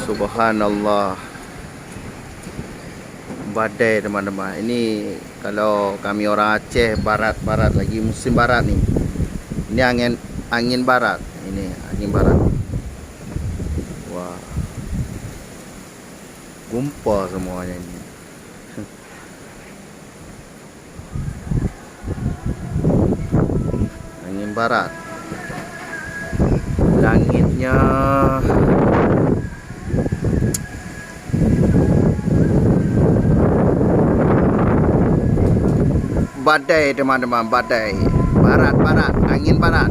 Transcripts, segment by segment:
Subhanallah. Badai teman-teman. Ini kalau kami orang Aceh barat-barat lagi musim barat nih. Ini angin barat. Ini angin barat. Wah. Gumpal semuanya ini. Angin barat. Langitnya badai teman-teman, badai. Barat, angin barat.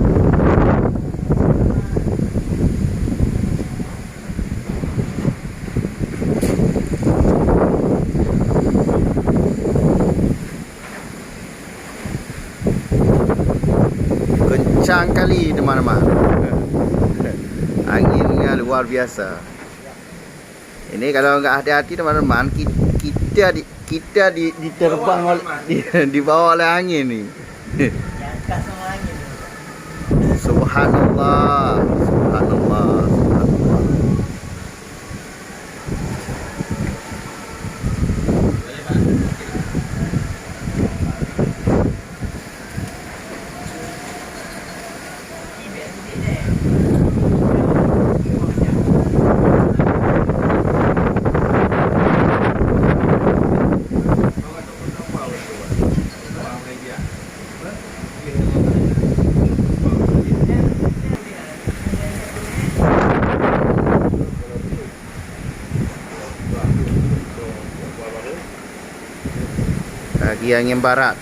Kencang kali teman-teman. Anginnya luar biasa. Ini kalau nggak hati-hati teman-teman, kita diterbang dibawa oleh angin nih. Subhanallah, subhanallah, subhanallah. Lagi angin barat.